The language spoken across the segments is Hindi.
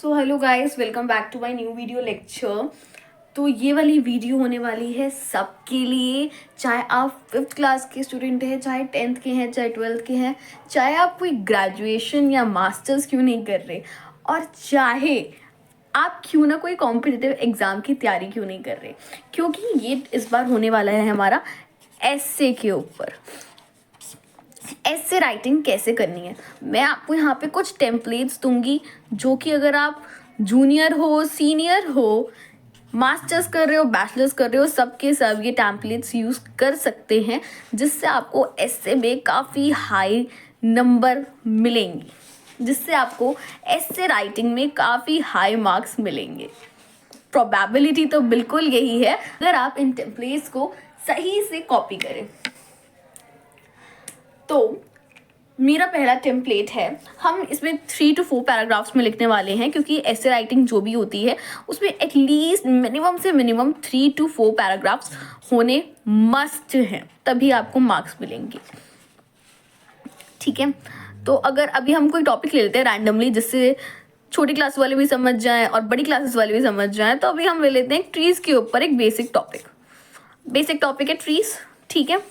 So hello guys, welcome back to my new video lecture. तो ये वाली वीडियो होने वाली है सबके लिए, चाहे आप 5th क्लास के स्टूडेंट हैं, चाहे 10th के हैं, चाहे 12th के हैं, चाहे आप कोई ग्रेजुएशन या मास्टर्स क्यों नहीं कर रहे, और चाहे आप क्यों ना कोई कॉम्पिटिटिव एग्ज़ाम की तैयारी क्यों नहीं कर रहे, क्योंकि ये इस बार होने वाला है हमारा एस्से के ऊपर। ऐसे राइटिंग कैसे करनी है, मैं आपको यहाँ पे कुछ टेम्पलेट्स दूंगी जो कि अगर आप जूनियर हो, सीनियर हो, मास्टर्स कर रहे हो, बैचलर्स कर रहे हो, सबके सब ये टेम्पलेट्स यूज़ कर सकते हैं, जिससे आपको ऐसे में काफ़ी हाई नंबर मिलेंगे, जिससे आपको ऐसे राइटिंग में काफ़ी हाई मार्क्स मिलेंगे। प्रोबेबिलिटी तो बिल्कुल यही है अगर आप इन टेम्पलेट्स को सही से कॉपी करें। तो मेरा पहला टेम्पलेट है, हम इसमें 3 to 4 पैराग्राफ्स में लिखने वाले हैं, क्योंकि ऐसे राइटिंग जो भी होती है उसमें एटलीस्ट मिनिमम से मिनिमम 3 to 4 पैराग्राफ्स होने मस्ट हैं, तभी आपको मार्क्स मिलेंगे। ठीक है, तो अगर अभी हम कोई टॉपिक ले लेते हैं रैंडमली, जिससे छोटी क्लास वाले भी समझ जाएं और बड़ी क्लासेस वाले भी समझ जाएं, तो अभी हम ले लेते हैं ट्रीज़ के ऊपर एक बेसिक टॉपिक है ट्रीज़। ठीक है,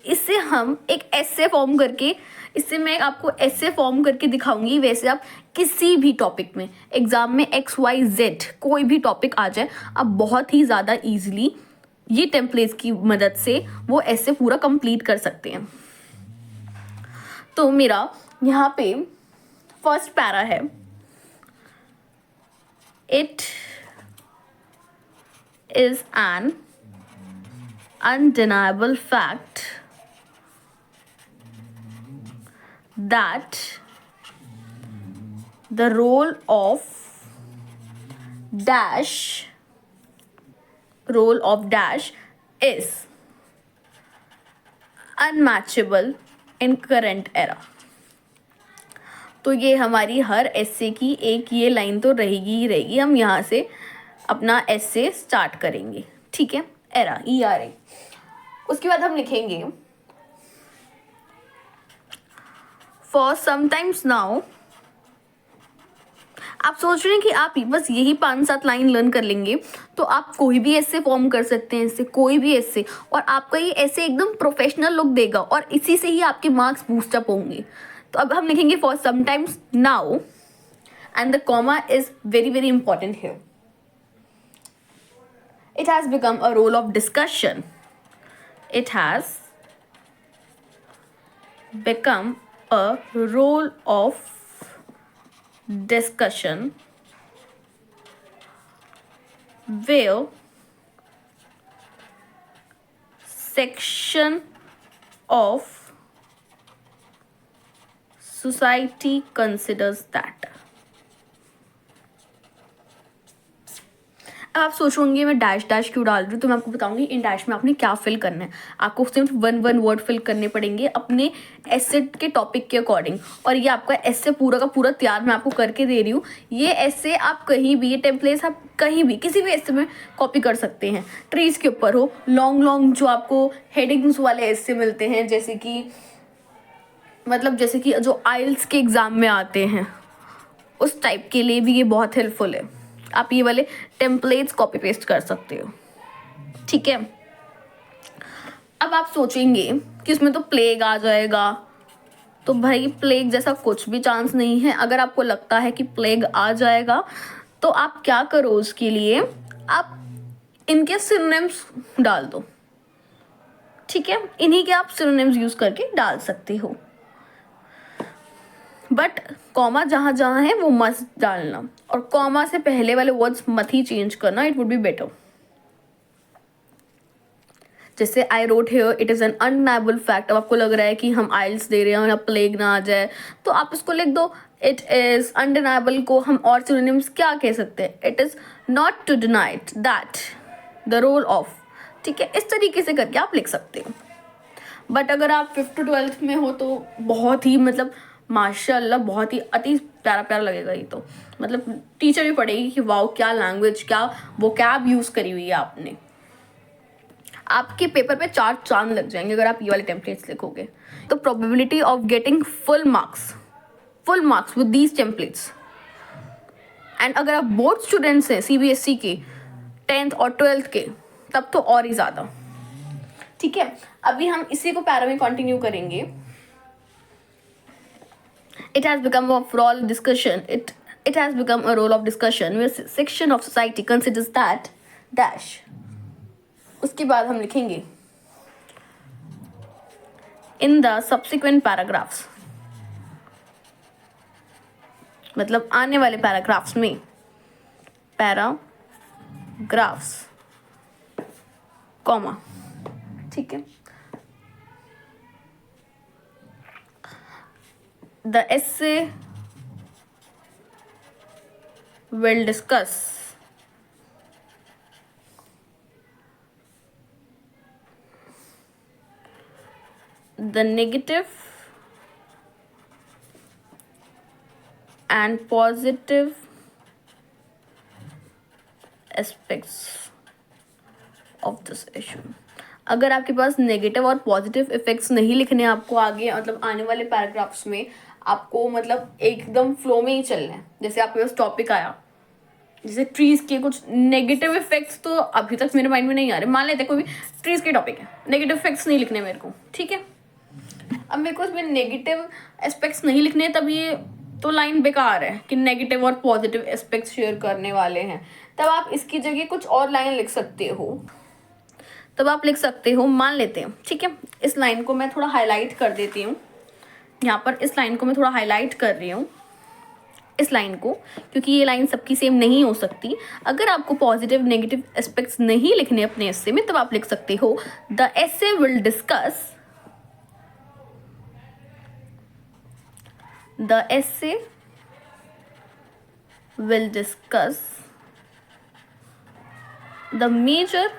इससे हम एक ऐसे फॉर्म करके, इससे मैं आपको ऐसे फॉर्म करके दिखाऊंगी। वैसे आप किसी भी टॉपिक में एग्जाम में XYZ कोई भी टॉपिक आ जाए, आप बहुत ही ज़्यादा इजीली ये टेम्पलेट्स की मदद से वो ऐसे पूरा कंप्लीट कर सकते हैं। तो मेरा यहाँ पे फर्स्ट पैरा है, it is an undeniable fact that the role of dash is unmatchable in current era। तो ये हमारी हर एस्से की एक ये लाइन तो रहेगी ही रहेगी। हम यहाँ से अपना एस्से स्टार्ट करेंगे। ठीक है, एरा ERA। उसके बाद हम लिखेंगे फॉर समटाइम्स नाउ। आप सोच रहे हैं कि आप बस यही 5-7 लाइन लर्न कर लेंगे तो आप कोई भी ऐसे फॉर्म कर सकते हैं, इससे कोई भी ऐसे, और आपका ये ऐसे एकदम प्रोफेशनल लुक देगा और इसी से ही आपके मार्क्स बूस्टअप होंगे। तो अब हम लिखेंगे for sometimes now, and the comma is very very important here. It has become a role of discussion. It has become a role of discussion where section of society considers that। अब आप सोच होंगे मैं डैश क्यों डाल रही हूँ, तो मैं आपको बताऊंगी इन डैश में आपने क्या फिल करना है। आपको सिर्फ 1 वर्ड फिल करने पड़ेंगे अपने एस्से के टॉपिक के अकॉर्डिंग, और ये आपका एस्से पूरा का पूरा तैयार मैं आपको करके दे रही हूँ। ये एस्से आप कहीं भी, ये टेम्पलेट्स आप कहीं भी किसी भी एस्से में कॉपी कर सकते हैं। ट्रीज़ के ऊपर हो, लॉन्ग जो आपको हेडिंग्स वाले एस्से मिलते हैं, जैसे कि जो आइल्स के एग्ज़ाम में आते हैं, उस टाइप के लिए भी ये बहुत हेल्पफुल है। आप ये वाले टेम्पलेट्स कॉपी पेस्ट कर सकते हो। ठीक है, अब आप सोचेंगे कि उसमें तो प्लेग आ जाएगा, तो भाई प्लेग जैसा कुछ भी चांस नहीं है। अगर आपको लगता है कि प्लेग आ जाएगा तो आप क्या करो, उसके लिए आप इनके सिनोनिम्स डाल दो। ठीक है, इन्हीं के आप सिनोनिम्स यूज करके डाल सकते हो, बट कॉमा जहाँ जहाँ है वो मस्ट डालना, और कॉमा से पहले वाले वर्ड्स मत ही चेंज करना, इट वुड बी बेटर। जैसे I wrote here it is an undeniable fact. अब आपको लग रहा है कि हम आइल्स दे रहे हैं या प्लेग ना आ जाए, तो आप इसको लिख दो इट इज़ अनडेनाइबल को हम और सिनोनिम्स क्या कह सकते हैं, it is not to denied that the role of. ठीक है, इस तरीके से करके आप लिख सकते हो। बट अगर आप 5th to 12th में हो तो बहुत ही माशाल्लाह बहुत ही अति प्यारा लगेगा। ये तो टीचर भी पढ़ेगी कि वाओ क्या लैंग्वेज, क्या वोकैब यूज़ करी हुई है आपने। आपके पेपर पे 4 चांद लग जाएंगे अगर आप ये वाले टेम्पलेट्स लिखोगे। तो probability of getting full marks with these templates and अगर आप बोर्ड स्टूडेंट्स हैं सीबीएसई के 10th और 12th के, तब तो और ही ज़्यादा। ठीक है, अभी हम इसी को पैरा में कंटिन्यू करेंगे। It has become a role discussion, it has become a role of discussion where section of society considers that dash. उसके बाद हम लिखेंगे इन द सब्सिक्वेंट पैराग्राफ्स, मतलब आने वाले पैराग्राफ्स में, पैराग्राफ्स कॉमा, ठीक है। The essay will discuss the negative and positive aspects of this issue। अगर आपके पास नेगेटिव और पॉजिटिव इफेक्ट्स नहीं लिखने आपको आगे, मतलब आने वाले पैराग्राफ्स में आपको मतलब एकदम फ्लो में ही चलना है। जैसे आपके पास टॉपिक आया, जैसे ट्रीज के कुछ नेगेटिव इफेक्ट्स तो अभी तक मेरे माइंड में नहीं आ रहे, मान लेते कोई भी ट्रीज के टॉपिक है, नेगेटिव इफेक्ट्स नहीं लिखने मेरे को, ठीक है। अब मेरे को इसमें नेगेटिव एस्पेक्ट्स नहीं लिखने, तब ये तो लाइन बेकार है कि नेगेटिव और पॉजिटिव एस्पेक्ट्स शेयर करने वाले हैं। तब आप इसकी जगह कुछ और लाइन लिख सकते हो, तब आप लिख सकते हो, मान लेते हैं, ठीक है। इस लाइन को मैं थोड़ा हाईलाइट कर देती हूँ, यहाँ पर इस लाइन को मैं थोड़ा हाईलाइट कर रही हूँ, इस लाइन को, क्योंकि ये लाइन सबकी सेम नहीं हो सकती। अगर आपको पॉजिटिव नेगेटिव एस्पेक्ट्स नहीं लिखने अपने एस्से में, तब आप लिख सकते हो the essay will discuss, the essay will discuss the major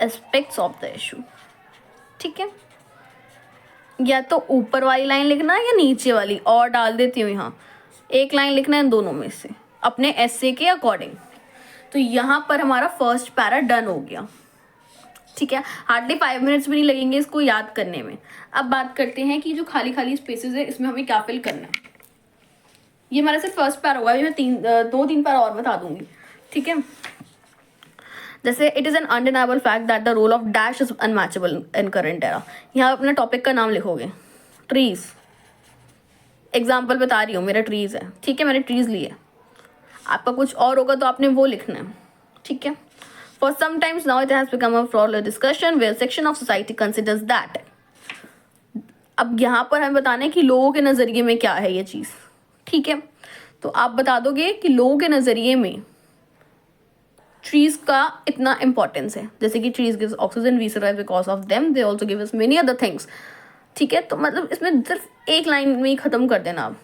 aspects of the issue, ठीक है। या तो ऊपर वाली लाइन लिखना है या नीचे वाली, और डाल देती हूँ यहाँ, एक लाइन लिखना है दोनों में से अपने एस्से के अकॉर्डिंग। तो यहाँ पर हमारा फर्स्ट पैरा डन हो गया, ठीक है। हार्डली 5 मिनट्स भी नहीं लगेंगे इसको याद करने में। अब बात करते हैं कि जो खाली खाली स्पेसेस है इसमें हमें क्या फिल करना है। ये हमारा सिर्फ फर्स्ट पैरा हुआ है, मैं 2-3 पैरा और बता दूंगी, ठीक है। जैसे it is an undeniable fact that the role of dash is unmatchable in current era. यहाँ अपना टॉपिक का नाम लिखोगे, ट्रीज, एग्जाम्पल बता रही हूँ, मेरा ट्रीज है, ठीक है, मैंने ट्रीज लिए। आपका कुछ और होगा तो आपने वो लिखना है, ठीक है। For sometimes now it has become a for discussion where section of society considers that. अब यहाँ पर हमें बताना है कि लोगों के नज़रिए में क्या है ये चीज़, ठीक है। तो आप बता दोगे कि लोगों के नज़रिए में ट्रीज का इतना इंपॉर्टेंस है, जैसे कि trees gives oxygen, we survive because of them, they also give us many other things, ठीक है। तो मतलब इसमें सिर्फ एक लाइन में ही ख़त्म कर देना आप,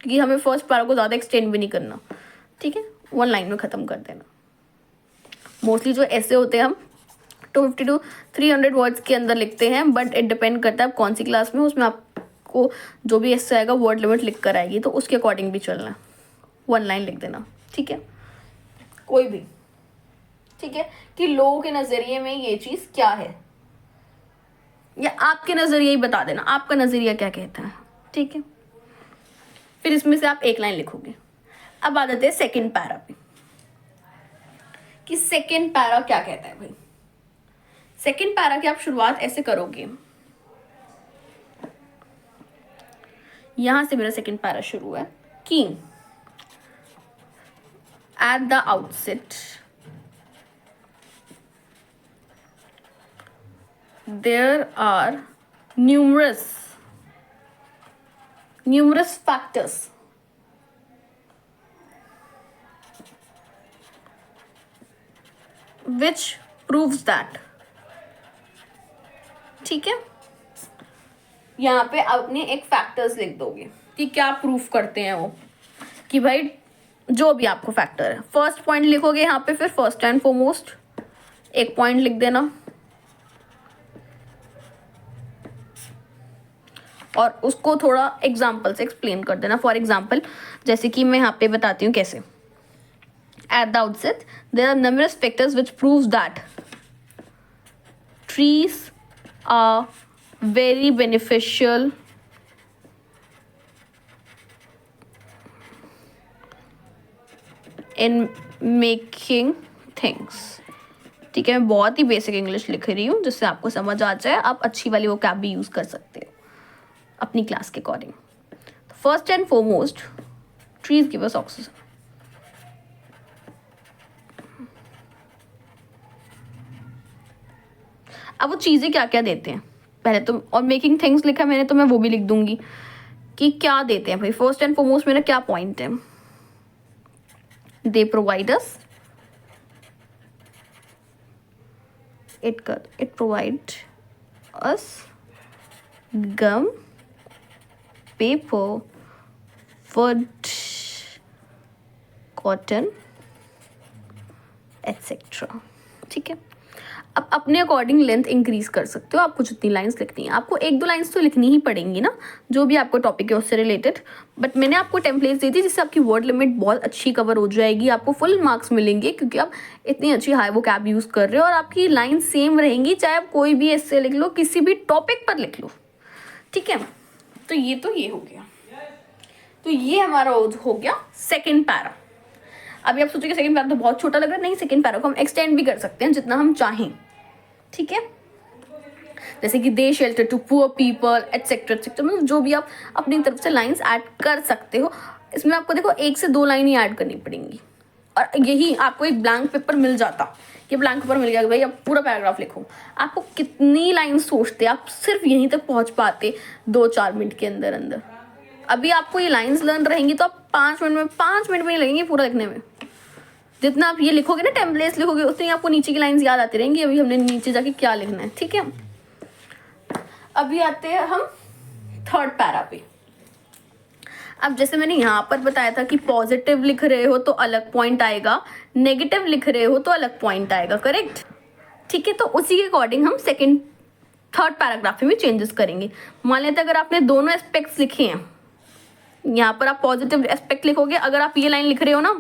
क्योंकि हमें फर्स्ट पैरा को ज़्यादा एक्सटेंड भी नहीं करना, ठीक है। 1 लाइन में ख़त्म कर देना। मोस्टली जो ऐसे होते हैं हम 250 to 300 वर्ड्स के अंदर लिखते हैं, बट इट डिपेंड करता है आप कौन सी क्लास में, उसमें आपको जो भी ऐसे आएगा वर्ड लिमिट लिख कर आएगी, तो उसके अकॉर्डिंग भी चलना है। 1 लाइन लिख देना, ठीक है, कोई भी, ठीक है, कि लोगों के नज़रिए में ये चीज़ क्या है, या आपके नज़रिए ही बता देना, आपका नज़रिया क्या कहता है, ठीक है। फिर इसमें से आप 1 लाइन लिखोगे। अब आ जाते हैं सेकेंड पैरा पे, कि सेकेंड पैरा क्या कहता है भाई। सेकेंड पैरा की आप शुरुआत ऐसे करोगे, यहां से मेरा सेकेंड पैरा शुरू है कि eight the outset there are numerous factors which proves that, ठीक है। यहाँ पे आपने एक फैक्टर्स लिख दोगे कि क्या प्रूफ करते हैं वो, कि भाई जो भी आपको फैक्टर है, फर्स्ट पॉइंट लिखोगे यहाँ पे, फिर फर्स्ट एंड फॉरमोस्ट एक पॉइंट लिख देना, और उसको थोड़ा एग्जाम्पल से एक्सप्लेन कर देना। फॉर एग्जाम्पल, जैसे कि मैं यहाँ पे बताती हूँ कैसे। At the outset there are numerous factors which proves that trees are very beneficial in making things. ठीक है, मैं बहुत ही बेसिक इंग्लिश लिख रही हूँ जिससे आपको समझ आ जाए, आप अच्छी वाली वो कैब भी यूज़ कर सकते हो अपनी क्लास के according. First and foremost, trees give us oxygen. अब वो चीज़ें क्या क्या देते हैं पहले तो, और मेकिंग थिंग्स लिखा है मैंने तो मैं वो भी लिख दूंगी कि क्या देते हैं भाई। फर्स्ट एंड फॉरमोस्ट मेरा क्या पॉइंट है, they provide us, it provide us gum, paper, wood, cotton, etc. ठीक है, अब अपने अकॉर्डिंग लेंथ इंक्रीज कर सकते हो, आपको जितनी लाइंस लिखनी है। आपको एक दो लाइंस तो लिखनी ही पड़ेंगी ना, जो भी आपको टॉपिक है उससे रिलेटेड, बट मैंने आपको टेम्पलेट्स दी थी जिससे आपकी वर्ड लिमिट बहुत अच्छी कवर हो जाएगी, आपको फुल मार्क्स मिलेंगे क्योंकि आप इतनी अच्छी हाई वो कैब यूज़ कर रहे हो और आपकी लाइन सेम रहेंगी, चाहे आप कोई भी ऐसे लिख लो, किसी भी टॉपिक पर लिख लो। ठीक है, तो ये हो गया, तो ये हमारा हो गया सेकेंड पैरा। अभी आप सोचोगे सेकंड पैरा तो बहुत छोटा लग रहा है, नहीं, सेकंड पैरा को हम एक्सटेंड भी कर सकते हैं जितना हम चाहें। ठीक है, जैसे कि दे shelter to poor people etcetera etcetera, मतलब जो भी आप अपनी तरफ से लाइंस ऐड कर सकते हो। इसमें आपको देखो 1 से 2 लाइन ही ऐड करनी पड़ेंगी, और यही आपको एक ब्लैंक पेपर मिल जाता, ये ब्लैंक पेपर मिल गया कि भाई अब पूरा पैराग्राफ लिखो। आपको कितनी लाइन सोचते, आप सिर्फ यहीं तक पहुंच पाते 2-4 मिनट के अंदर अंदर। अभी आपको ये लाइंस लर्न रहेंगी तो आप 5 मिनट में ही लगेंगे पूरा लिखने में। जितना आप ये लिखोगे ना, टेम्पलेट्स लिखोगे, उतनी आपको नीचे की लाइंस याद आती रहेंगी। अभी हमने नीचे जाके क्या लिखना है। ठीक है, अभी आते हैं हम थर्ड पैरा पे। अब जैसे मैंने यहाँ पर बताया था कि पॉजिटिव लिख रहे हो तो अलग पॉइंट आएगा, नेगेटिव लिख रहे हो तो अलग पॉइंट आएगा, करेक्ट। ठीक है, तो उसी के अकॉर्डिंग हम थर्ड पैराग्राफ में चेंजेस करेंगे। मान लेते अगर आपने दोनों एस्पेक्ट्स लिखे हैं, यहाँ पर आप पॉजिटिव एस्पेक्ट लिखोगे। अगर आप ये लाइन लिख रहे हो ना,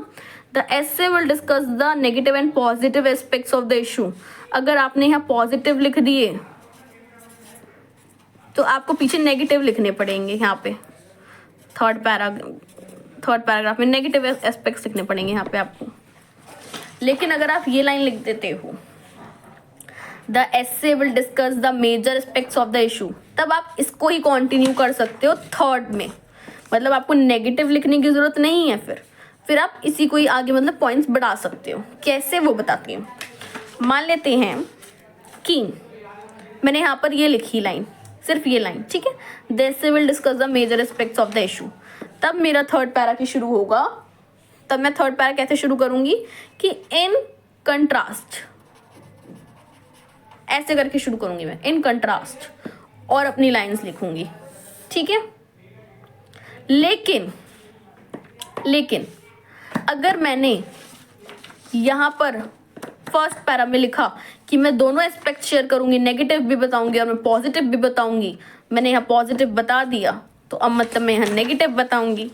the essay will discuss the negative and positive aspects of the issue, अगर आपने यहाँ पॉजिटिव लिख दिए तो आपको पीछे नेगेटिव लिखने पड़ेंगे। यहाँ पे थर्ड पैराग्राफ में नेगेटिव एस्पेक्ट्स लिखने पड़ेंगे यहाँ पे आपको। लेकिन अगर आप ये लाइन लिख देते हो, the essay will discuss the major aspects of the issue, तब आप इसको ही कंटिन्यू कर सकते हो थर्ड में। मतलब आपको नेगेटिव लिखने की जरूरत नहीं है, फिर आप इसी को ही आगे मतलब पॉइंट्स बढ़ा सकते हो। कैसे वो बताती हूँ। मान लेते हैं कि मैंने यहाँ पर ये लिखी लाइन, सिर्फ ये लाइन, ठीक है, this will discuss the major aspects of the issue, तब मेरा थर्ड पैरा की शुरू होगा। तब मैं थर्ड पैरा कैसे शुरू करूंगी कि इन कंट्रास्ट, ऐसे करके शुरू करूंगी मैं, इन कंट्रास्ट, और अपनी लाइंस लिखूंगी। ठीक है, लेकिन अगर मैंने यहाँ पर फर्स्ट पैरा में लिखा कि मैं दोनों एस्पेक्ट शेयर करूंगी, नेगेटिव भी बताऊंगी और मैं पॉजिटिव भी बताऊंगी, मैंने यहाँ पॉजिटिव बता दिया तो अब मतलब मैं यहाँ नेगेटिव बताऊंगी,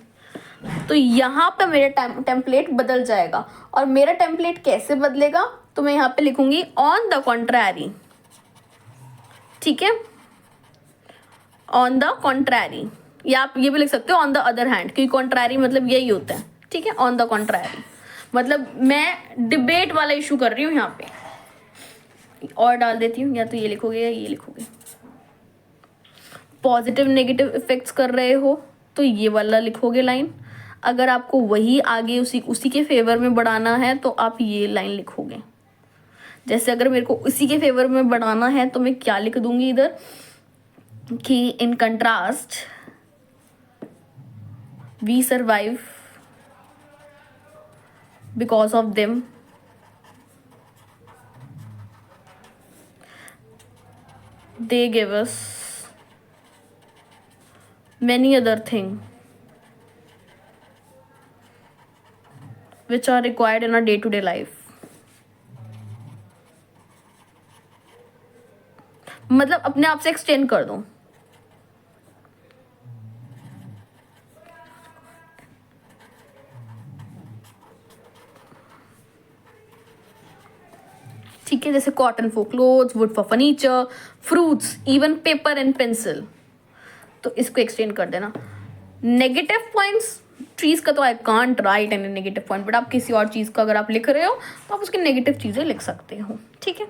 तो यहाँ पे मेरा टेम्पलेट बदल जाएगा। और मेरा टेम्पलेट कैसे बदलेगा, तो मैं यहाँ पे लिखूंगी ऑन द कॉन्ट्रैरी। ठीक है, ऑन द कॉन्ट्रैरी, या आप ये भी लिख सकते हो ऑन द अदर हैंड, क्योंकि कॉन्ट्रैरी मतलब यही होता है। ठीक है, ऑन द कॉन्ट्रैरी मतलब मैं डिबेट वाला इशू कर रही हूँ। यहाँ पे और डाल देती हूँ, या तो ये लिखोगे या ये लिखोगे। पॉजिटिव नेगेटिव इफेक्ट्स कर रहे हो तो ये वाला लिखोगे लाइन। अगर आपको वही आगे उसी के फेवर में बढ़ाना है तो आप ये लाइन लिखोगे। जैसे अगर मेरे को उसी के फेवर में बढ़ाना है तो मैं क्या लिख दूंगी इधर कि in contrast we survive because of them, they give us many other things which are required in our day-to-day life. मतलब अपने आप से एक्सटेंड कर दो। ठीक है, जैसे cotton for clothes, would for furniture, fruits, even paper and pencil, तो इसको एक्सटेंड कर देना। नेगेटिव पॉइंट्स ट्रीज का तो I can't right any negative point, but आप किसी और चीज़ का अगर आप लिख रहे हो तो आप उसकी नेगेटिव चीज़ें लिख सकते हो, ठीक है।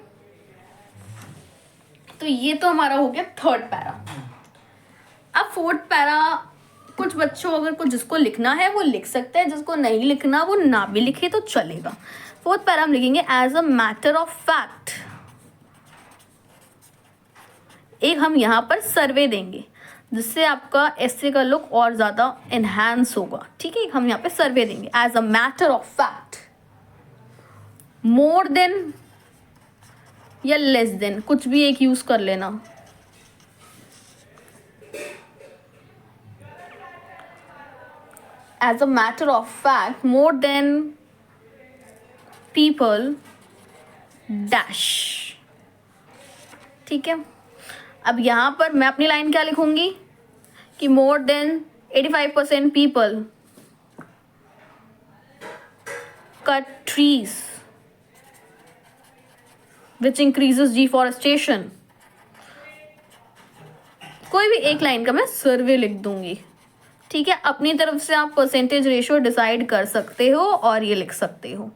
तो ये तो हमारा हो गया थर्ड पैरा। अब फोर्थ पैरा कुछ बच्चों अगर कुछ जिसको लिखना है वो लिख सकते हैं, जिसको नहीं लिखना वो ना भी लिखे तो चलेगा। फोर्थ पैरा हम लिखेंगे as a matter of fact. एक हम यहाँ पर सर्वे देंगे जिससे आपका एसे का लुक और ज़्यादा एनहांस होगा, ठीक है। हम यहाँ पे सर्वे देंगे as a matter of fact, more than या लेस देन, कुछ भी एक यूज कर लेना। As a matter of fact more than people dash, ठीक है। अब यहां पर मैं अपनी लाइन क्या लिखूंगी कि more than 85% people cut trees which increases deforestation. कोई भी एक लाइन का मैं सर्वे लिख दूंगी, ठीक है। अपनी तरफ से आप परसेंटेज रेशियो डिसाइड कर सकते हो और ये लिख सकते हो,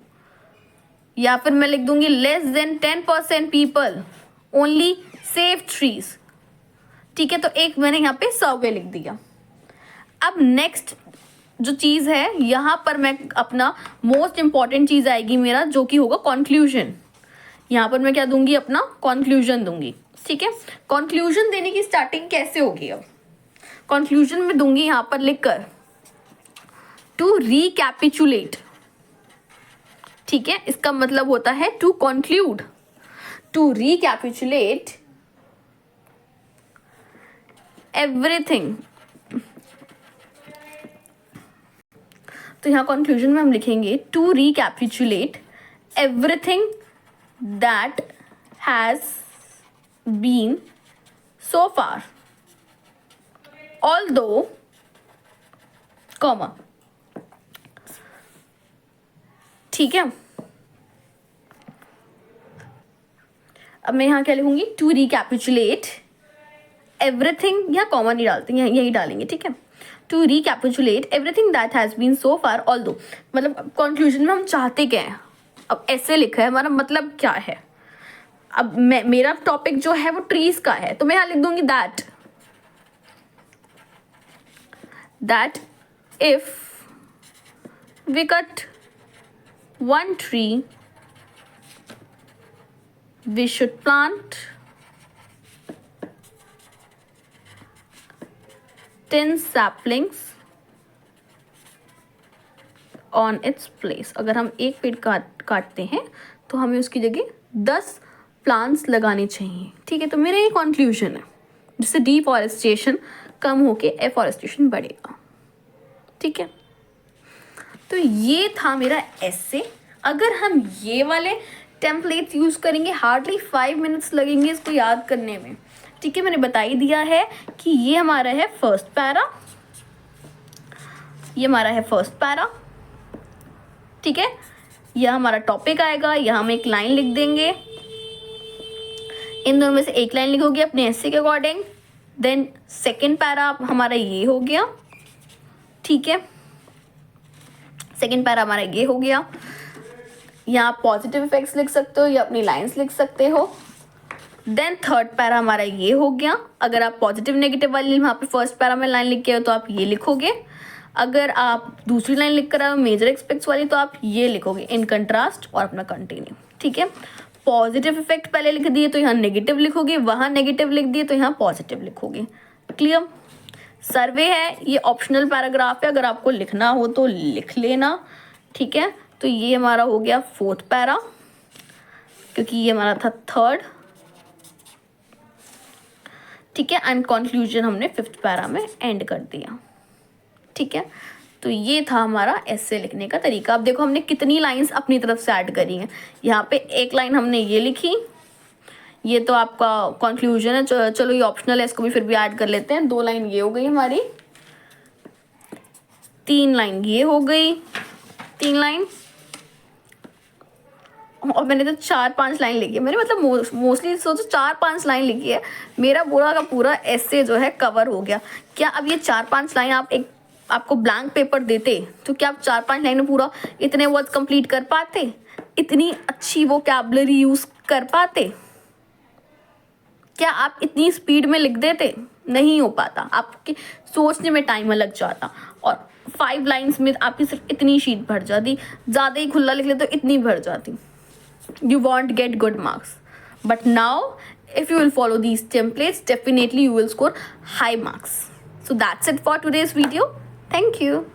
या फिर मैं लिख दूंगी less than 10% people only save trees, ठीक है। तो एक मैंने यहाँ पे सर्वे लिख दिया। अब नेक्स्ट जो चीज़ है यहाँ पर मैं अपना मोस्ट इंपॉर्टेंट चीज़ आएगी मेरा, जो कि होगा कंक्लूजन। यहाँ पर मैं क्या दूंगी, अपना कंक्लूजन दूंगी, ठीक है। कंक्लूजन देने की स्टार्टिंग कैसे होगी, अब कंक्लूजन में दूंगी यहाँ पर लिखकर टू रिकैपिचुलेट, ठीक है। इसका मतलब होता है to conclude, to recapitulate everything. तो यहाँ कंक्लूजन में हम लिखेंगे to recapitulate everything that has been so far although comma, ठीक है। अब मैं यहाँ क्या लिखूंगी, टू रिकैपिचुलेट एवरीथिंग, यहाँ कॉमा नहीं डालते, यही डालेंगे, ठीक है। To recapitulate everything that has been so far although, मतलब कंक्लूजन में हम चाहते क्या है। अब ऐसे लिखा है, हमारा मतलब क्या है। अब मेरा टॉपिक जो है वो ट्रीज का है, तो मैं यहाँ लिख दूंगी that if we cut one tree we should plant 10 saplings on its place। अगर हम एक पेड़ काटते हैं तो हमें उसकी जगह 10 प्लांट्स लगाने चाहिए, ठीक है। तो मेरा ये कंक्लूजन है, जिससे डिफॉरेस्टेशन कम होके एफॉरेस्टेशन बढ़ेगा, ठीक है। तो ये था मेरा एसे। अगर हम ये वाले टेम्पलेट्स यूज़ करेंगे हार्डली 5 मिनट्स लगेंगे इसको याद करने में, ठीक है। मैंने बता ही दिया है कि ये हमारा है फर्स्ट पैरा, ये हमारा है फर्स्ट पैरा, ठीक है। यह हमारा टॉपिक आएगा, यहाँ हम एक लाइन लिख देंगे, इन दोनों में से एक लाइन लिखोगे अपने एसे के अकॉर्डिंग। देन सेकेंड पैरा हमारा ये हो गया, ठीक है। सेकेंड पैरा हमारा ये हो गया। यहाँ आप पॉजिटिव इफेक्ट्स लिख सकते हो या अपनी लाइंस लिख सकते हो। देन थर्ड पैरा हमारा ये हो गया। अगर आप पॉजिटिव नेगेटिव वाली वहाँ पे फर्स्ट पैरा में लाइन लिख के हो तो आप ये लिखोगे। अगर आप दूसरी लाइन लिख कर आओ मेजर एक्सपेक्ट्स वाली तो आप ये लिखोगे इन कंट्रास्ट और अपना कंटिन्यू, ठीक है। पॉजिटिव इफेक्ट पहले लिख दिए तो यहाँ नेगेटिव लिखोगे, वहाँ नेगेटिव लिख दिए तो यहाँ पॉजिटिव लिखोगे। क्लियर। सर्वे है, ये ऑप्शनल पैराग्राफ है, अगर आपको लिखना हो तो लिख लेना, ठीक है। तो ये हमारा हो गया फोर्थ पैरा, क्योंकि ये हमारा था थर्ड, ठीक है। एंड कंक्लूजन हमने फिफ्थ पैरा में एंड कर दिया, ठीक है। तो ये था हमारा एसे लिखने का तरीका। अब देखो हमने कितनी लाइंस अपनी तरफ से ऐड करी हैं। यहाँ पे एक लाइन हमने ये लिखी, ये तो आपका कंक्लूजन है, चलो ये ऑप्शनल है, इसको भी फिर भी ऐड कर लेते हैं। 2 लाइन ये हो गई हमारी, 3 लाइन ये हो गई, 3 लाइन, और मैंने तो 4-5 लाइन लिखी है। मैंने मतलब मोस्टली सोचो 4-5 लाइन लिखी है, मेरा पूरा का पूरा एसे जो है कवर हो गया। क्या अब ये 4-5 लाइन आप एक आपको ब्लैंक पेपर देते तो क्या आप 4-5 लाइन में पूरा इतने वर्ड कंप्लीट कर पाते? इतनी अच्छी वोकैबुलरी यूज कर पाते? क्या आप इतनी स्पीड में लिख देते? नहीं हो पाता, आपके सोचने में टाइम लग जाता। और 5 लाइन्स में आपकी सिर्फ इतनी शीट भर जाती, ज़्यादा ही खुला लिख ले तो इतनी भर जाती। You won't get good marks. But now, if you will follow these templates, definitely you will score high marks. So that's it for today's video. Thank you.